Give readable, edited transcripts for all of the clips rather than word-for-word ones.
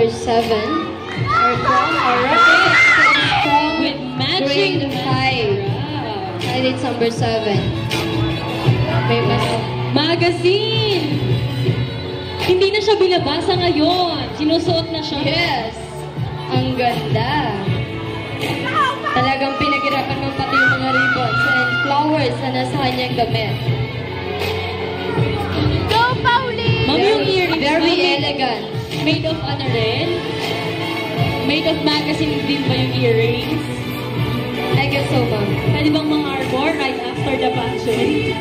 number 7 are from with matching grade 5. Highlights number 7. May magazine. Hindi na siya binabasa ngayon. Sinusuot na siya. Yes! Ang ganda. Talagang pinaghirapan mo pati yung mga ribbons and flowers na nasa kanyang gamit. Go, Pauline! Ma'am, yung earrings. Very elegant. Made of ano rin? Made of magazine din ba yung earrings? I guess so, ma'am. Pwede bang mga-arbor right after the fashion?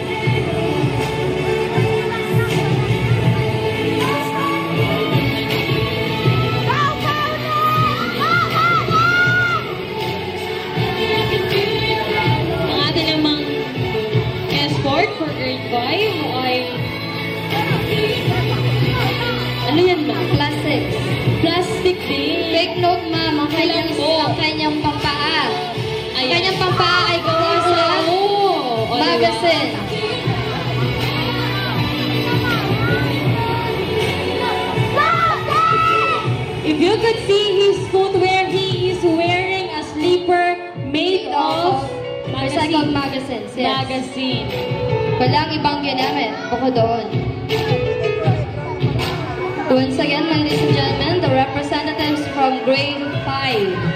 Ang atin namang escort for grade 5 ay... Ano yan, ma'am? Plastic. Plastic din. Take note, ma'am. Ang kanyang pampaa. Ang kanyang pampaa ay gawa sa magazine. If you could see his footwear, he is wearing a slipper made of recycled magazines. Yes. magazine. Walang ibang ginamit. Bukod doon. Once again, ladies and gentlemen, the representatives from grade 5.